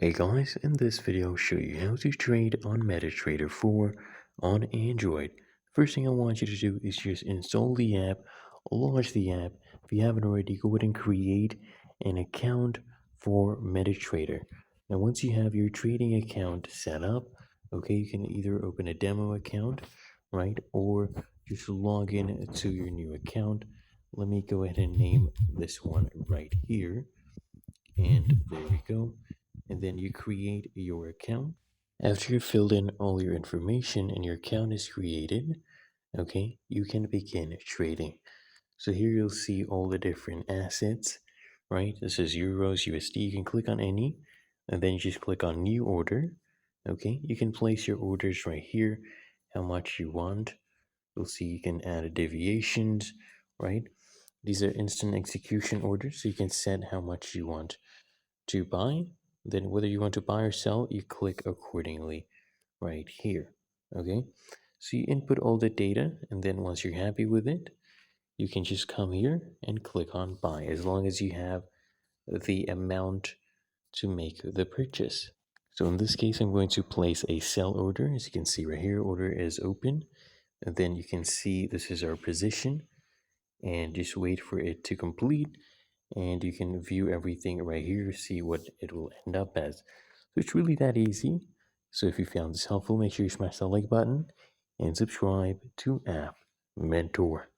Hey guys, in this video I'll show you how to trade on MetaTrader 4 on Android. First thing I want you to do is just install the app, launch the app. If you haven't already, go ahead and create an account for MetaTrader. Now once you have your trading account set up, okay, you can either open a demo account, right, or just log in to your new account. Let me go ahead and name this one right here. And there we go. And then you create your account. After you've filled in all your information and your account is created, okay, you can begin trading. So here you'll see all the different assets, right? This is euros, USD. You can click on any, and then you just click on new order. Okay, you can place your orders right here, how much you want. You'll see you can add deviations, right? These are instant execution orders, so you can set how much you want to buy. Then whether you want to buy or sell, you click accordingly right here. Okay, so you input all the data, and then once you're happy with it, you can just come here and click on buy, as long as you have the amount to make the purchase. So in this case, I'm going to place a sell order. As you can see right here, order is open, and then you can see this is our position, and just wait for it to complete, and you can view everything right here, see what it will end up as. So it's really that easy. So if you found this helpful, make sure you smash that like button and subscribe to App Mentor.